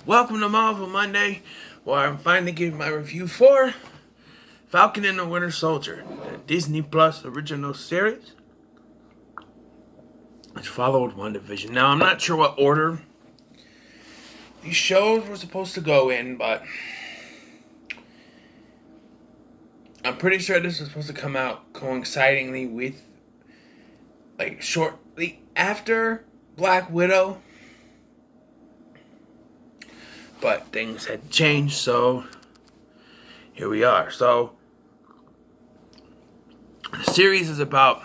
Welcome to Marvel Monday, where I'm finally giving my review for Falcon and the Winter Soldier, the Disney Plus original series, which followed WandaVision. Now, I'm not sure what order these shows were supposed to go in, but I'm pretty sure this was supposed to come out coincidingly with, shortly after Black Widow. But things had changed, so here we are. So the series is about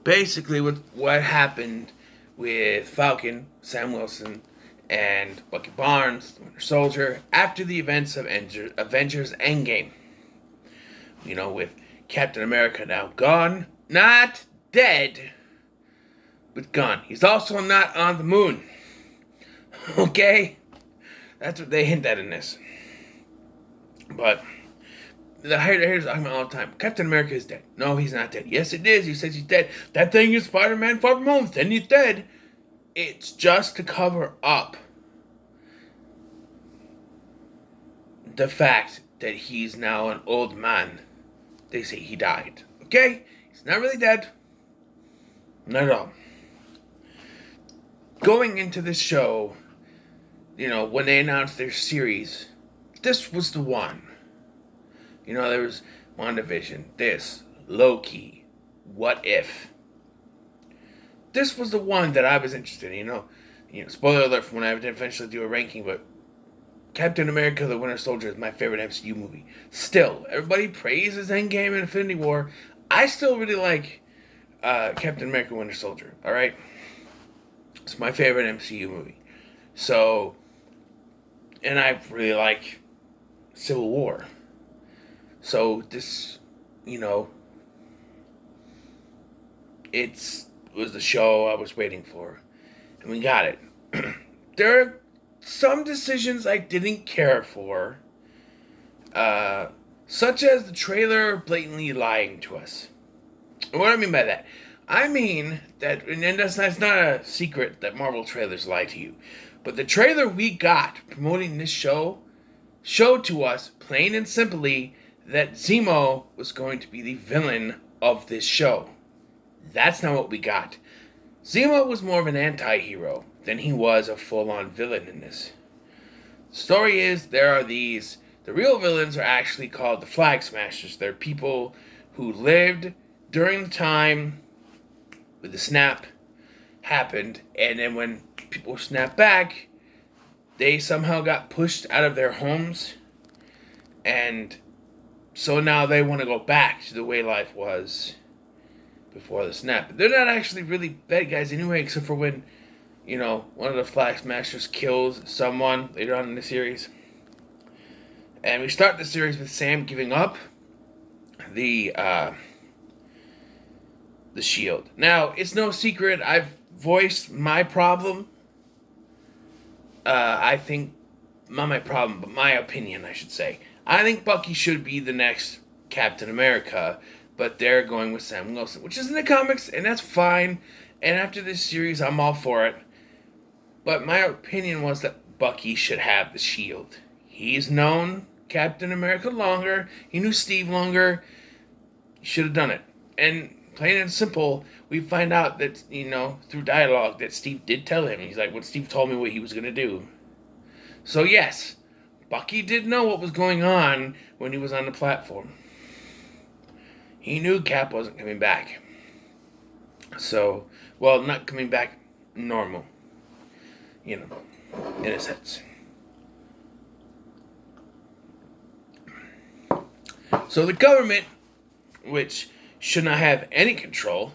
basically what happened with Falcon, Sam Wilson, and Bucky Barnes, the Winter Soldier, after the events of Avengers Endgame. You know, with Captain America now gone, not dead, but gone. He's also not on the moon. Okay? That's what they hint at in this. But the haters argue all the time. Captain America is dead. No, he's not dead. Yes, it is. He says he's dead. That thing is Spider-Man far from home. Then he's dead. It's just to cover up the fact that he's now an old man. They say he died. Okay? He's not really dead. Not at all. Going into this show, you know, when they announced their series, this was the one. You know, there was WandaVision, this, Loki, What If. This was the one that I was interested in, you know, spoiler alert for when I eventually do a ranking, but Captain America, the Winter Soldier is my favorite MCU movie. Still, everybody praises Endgame and Infinity War. I still really like Captain America, Winter Soldier, alright? It's my favorite MCU movie. So, and I really like Civil War. So this, you know, it was the show I was waiting for. And we got it. There are some decisions I didn't care for. Such as the trailer blatantly lying to us. And what do I mean by that? I mean that, and that's not a secret that Marvel trailers lie to you. But the trailer we got promoting this show showed to us, plain and simply, that Zemo was going to be the villain of this show. That's not what we got. Zemo was more of an anti-hero than he was a full-on villain in this. The story is, the real villains are actually called the Flag Smashers. They're people who lived during the time when the snap happened, and then when people snapped back, they somehow got pushed out of their homes, and so now they want to go back to the way life was before the snap. They're not actually really bad guys anyway, except for when, you know, one of the Flag Smashers kills someone later on in the series. And we start the series with Sam giving up the shield. Now, it's no secret, I've voiced my problem. I think, not my problem, but my opinion, I should say. I think Bucky should be the next Captain America, but they're going with Sam Wilson, which is in the comics, and that's fine. And after this series, I'm all for it. But my opinion was that Bucky should have the shield. He's known Captain America longer. He knew Steve longer. He should have done it. And plain and simple, we find out that, you know, through dialogue, that Steve did tell him. He's like, well, Steve told me what he was going to do. So yes, Bucky did know what was going on when he was on the platform. He knew Cap wasn't coming back. So, well, not coming back normal. You know, in a sense. So the government, which should not have any control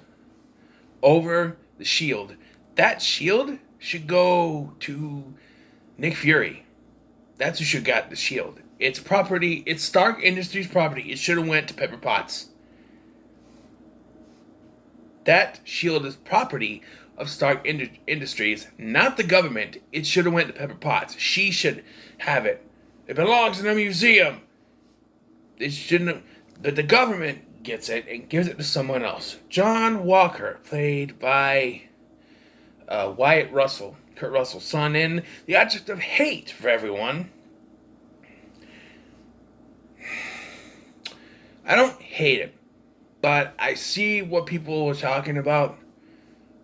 over the shield, that shield should go to Nick Fury. That's who should got the shield. It's property, it's Stark Industries property. It should have went to Pepper Potts. That shield is property of Stark Industries, not the government. It should have went to Pepper Potts. She should have it. It belongs in a museum. It shouldn't have, but the government gets it and gives it to someone else. John Walker, played by Wyatt Russell, Kurt Russell's son, in the object of hate for everyone. I don't hate him, but I see what people were talking about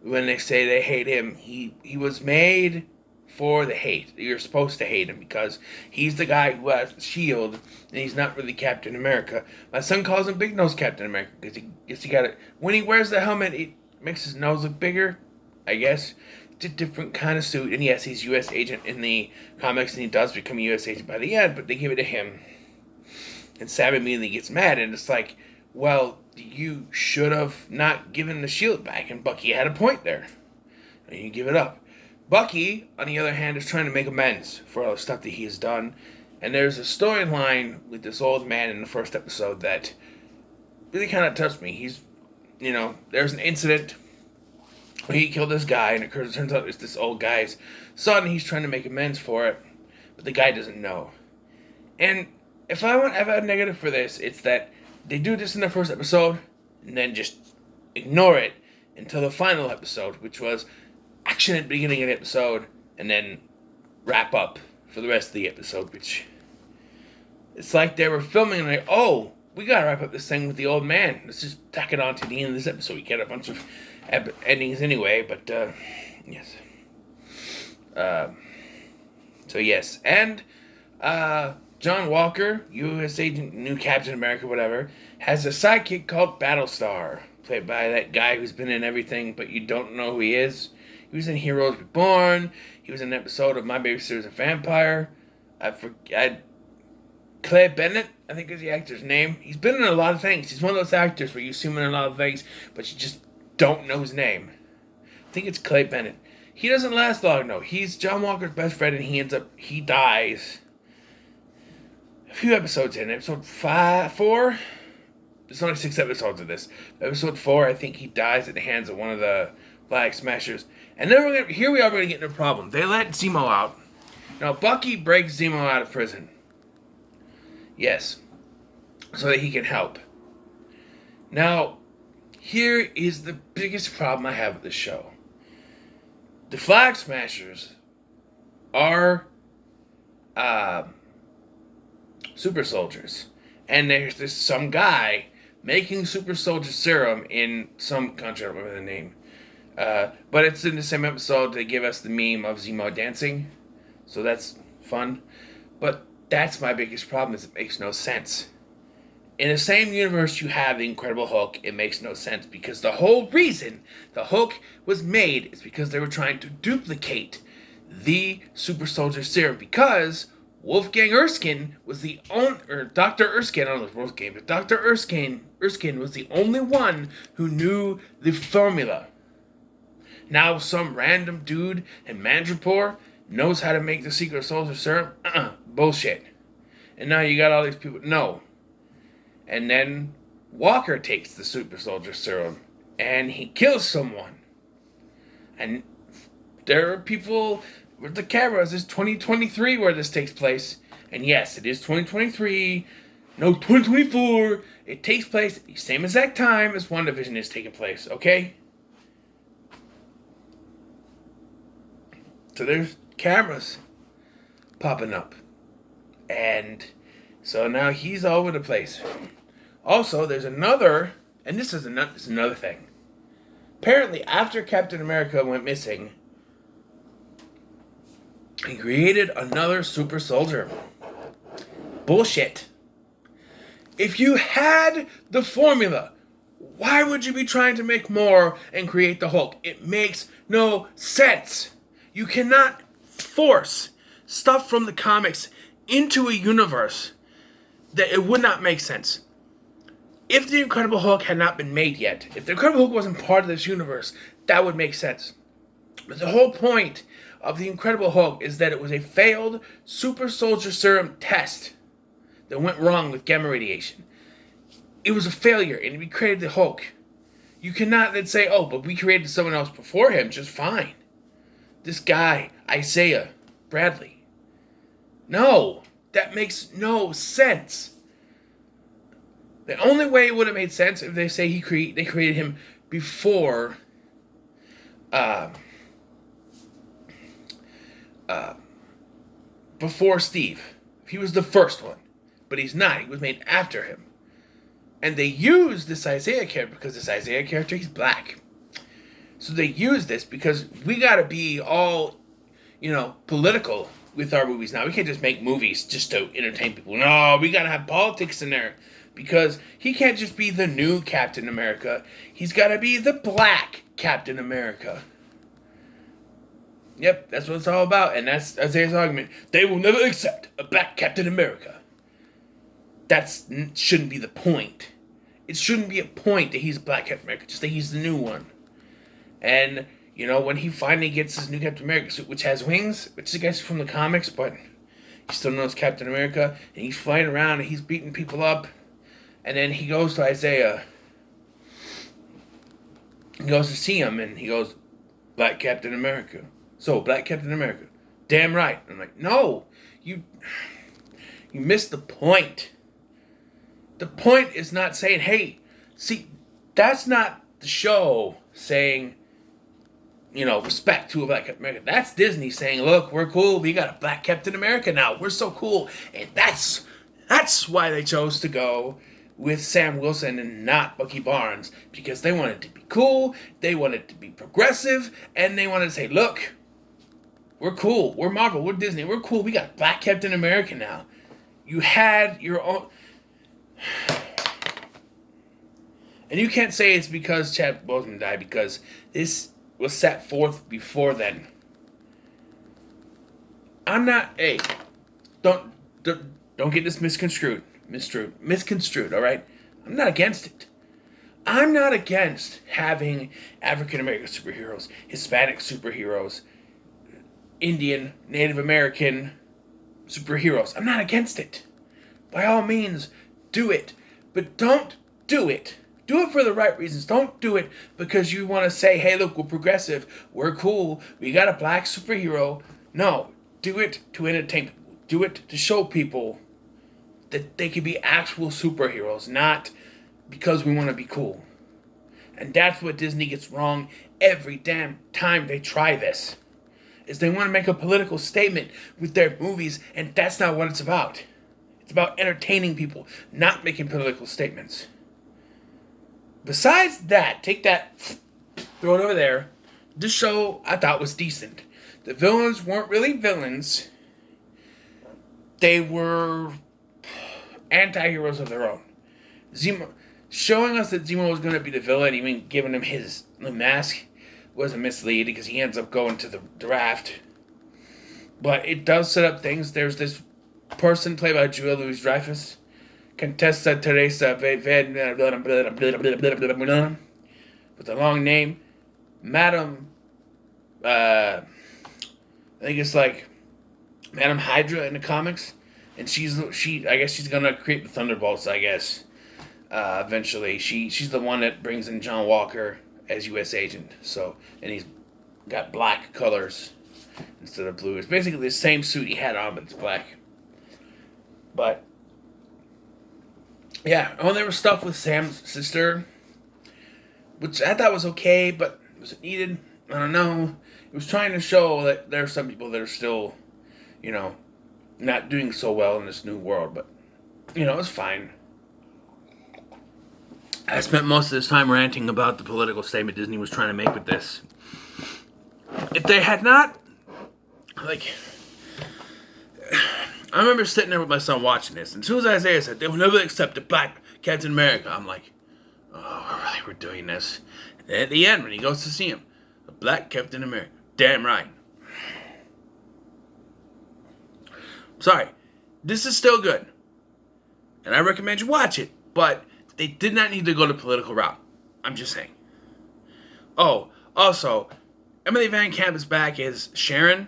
when they say they hate him. He was made for the hate. You're supposed to hate him because he's the guy who has the shield, and he's not really Captain America. My son calls him Big Nose Captain America because he got it. When he wears the helmet, it makes his nose look bigger, I guess. It's a different kind of suit, and yes, he's U.S. agent in the comics, and he does become a U.S. agent by the end, but they give it to him. And Sam immediately gets mad, and it's like, well, you should have not given the shield back, and Bucky had a point there. And you give it up. Bucky, on the other hand, is trying to make amends for all the stuff that he has done. And there's a storyline with this old man in the first episode that really kind of touched me. He's, there's an incident where he killed this guy, and it turns out it's this old guy's son, and he's trying to make amends for it, but the guy doesn't know. And if I want to have a negative for this, it's that they do this in the first episode, and then just ignore it until the final episode, which was action at the beginning of the episode, and then wrap up for the rest of the episode, which it's like they were filming and like, oh, we gotta wrap up this thing with the old man. Let's just tack it on to the end of this episode. We get a bunch of endings anyway, but yes. So yes, and John Walker, U.S. agent, new Captain America, whatever, has a sidekick called Battlestar, played by that guy who's been in everything, but you don't know who he is. He was in Heroes Reborn. He was in an episode of My Babysitter's a Vampire. Clay Bennett, I think is the actor's name. He's been in a lot of things. He's one of those actors where you see him in a lot of things, but you just don't know his name. I think it's Clay Bennett. He doesn't last long, no. He's John Walker's best friend, and he dies a few episodes in. Episode 4? There's only 6 episodes of this. Episode 4, I think he dies at the hands of one of the Flag Smashers. And then here we are going to get into a problem. They let Zemo out. Now, Bucky breaks Zemo out of prison. Yes. So that he can help. Now, here is the biggest problem I have with this show. The Flag Smashers are super soldiers. And there's this some guy making super soldier serum in some country, I don't remember the name. But it's in the same episode they give us the meme of Zemo dancing. So that's fun. But that's my biggest problem, is it makes no sense. In the same universe you have the Incredible Hulk, it makes no sense, because the whole reason the Hulk was made is because they were trying to duplicate the super soldier serum, because Wolfgang Erskine was the only, or Dr. Erskine, I don't know if Wolfgang, but Dr. Erskine was the only one who knew the formula. Now some random dude in Madripoor knows how to make the secret soldier serum? Bullshit. And now you got all these people, no. And then Walker takes the super soldier serum and he kills someone. And there are people with the cameras. It's 2023 where this takes place. And yes, it is 2023. No, 2024. It takes place at the same exact time as WandaVision is taking place, okay? So there's cameras popping up. And so now he's all over the place. Also, there's another, and this is another thing. Apparently, after Captain America went missing, he created another super soldier. Bullshit. If you had the formula, why would you be trying to make more and create the Hulk? It makes no sense. You cannot force stuff from the comics into a universe that it would not make sense. If the Incredible Hulk had not been made yet, if the Incredible Hulk wasn't part of this universe, that would make sense. But the whole point of the Incredible Hulk is that it was a failed super soldier serum test that went wrong with gamma radiation. It was a failure, and we created the Hulk. You cannot then say, oh, but we created someone else before him just fine. This guy, Isaiah Bradley. No, that makes no sense. The only way it would have made sense if they say they created him before before Steve. He was the first one. But he's not. He was made after him. And they used this Isaiah character because this Isaiah character, he's black. So they use this because we gotta be all, political with our movies now. We can't just make movies just to entertain people. No, we gotta have politics in there. Because he can't just be the new Captain America. He's gotta be the black Captain America. Yep, that's what it's all about. And that's Isaiah's argument. They will never accept a black Captain America. That shouldn't be the point. It shouldn't be a point that he's Black Captain America, just that he's the new one. And, when he finally gets his new Captain America suit, which has wings, which is, I guess, from the comics, but he still knows Captain America, and he's flying around, and he's beating people up, and then he goes to Isaiah. He goes to see him, and he goes, Black Captain America. So, Black Captain America. Damn right. I'm like, no, you missed the point. The point is not saying, hey, see, that's not the show saying, respect to a Black Captain America. That's Disney saying, look, we're cool. We got a Black Captain America now. We're so cool. And that's why they chose to go with Sam Wilson and not Bucky Barnes. Because they wanted to be cool. They wanted to be progressive. And they wanted to say, look, we're cool. We're Marvel. We're Disney. We're cool. We got Black Captain America now. You had your own... And you can't say it's because Chadwick Boseman died, because this was set forth before then. I'm not... Hey, don't get this misconstrued, alright? I'm not against it. I'm not against having African American superheroes, Hispanic superheroes, Indian, Native American superheroes. I'm not against it. By all means, do it. But don't do it. Do it for the right reasons. Don't do it because you want to say, hey, look, we're progressive. We're cool. We got a black superhero. No. Do it to entertain people. Do it to show people that they can be actual superheroes, not because we want to be cool. And that's what Disney gets wrong every damn time they try this. Is they want to make a political statement with their movies, and that's not what it's about. It's about entertaining people, not making political statements. Besides that, take that, throw it over there. This show, I thought, was decent. The villains weren't really villains. They were anti-heroes of their own. Zemo, showing us that Zemo was going to be the villain, even giving him his mask, was a mislead because he ends up going to the draft. But it does set up things. There's this person played by Julia Louis-Dreyfus, Contessa Teresa with a long name, Madam, I think it's like Madam Hydra in the comics, and I guess she's gonna create the Thunderbolts. I guess eventually she's the one that brings in John Walker as U.S. agent. So, and he's got black colors instead of blue. It's basically the same suit he had on, but it's black. But yeah, there was stuff with Sam's sister, which I thought was okay, but was it needed? I don't know. It was trying to show that there are some people that are still, not doing so well in this new world, but, it's fine. I spent most of this time ranting about the political statement Disney was trying to make with this. If they had not, I remember sitting there with my son watching this, and as soon as Isaiah said, they will never accept a black Captain America, I'm like, oh, we're doing this. And at the end, when he goes to see him, a black Captain America, damn right. Sorry, this is still good, and I recommend you watch it, but they did not need to go the political route. I'm just saying. Oh, also, Emily Van Camp is back as Sharon,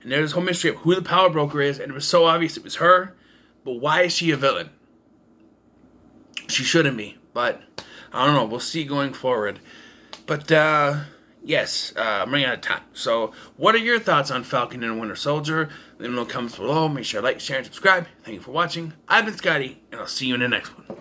and there's this whole mystery of who the power broker is, and it was so obvious it was her, but why is she a villain? She shouldn't be, but I don't know. We'll see going forward. But, yes, I'm running out of time. So, what are your thoughts on Falcon and Winter Soldier? Leave them in the comments below. Make sure to like, share, and subscribe. Thank you for watching. I've been Scotty, and I'll see you in the next one.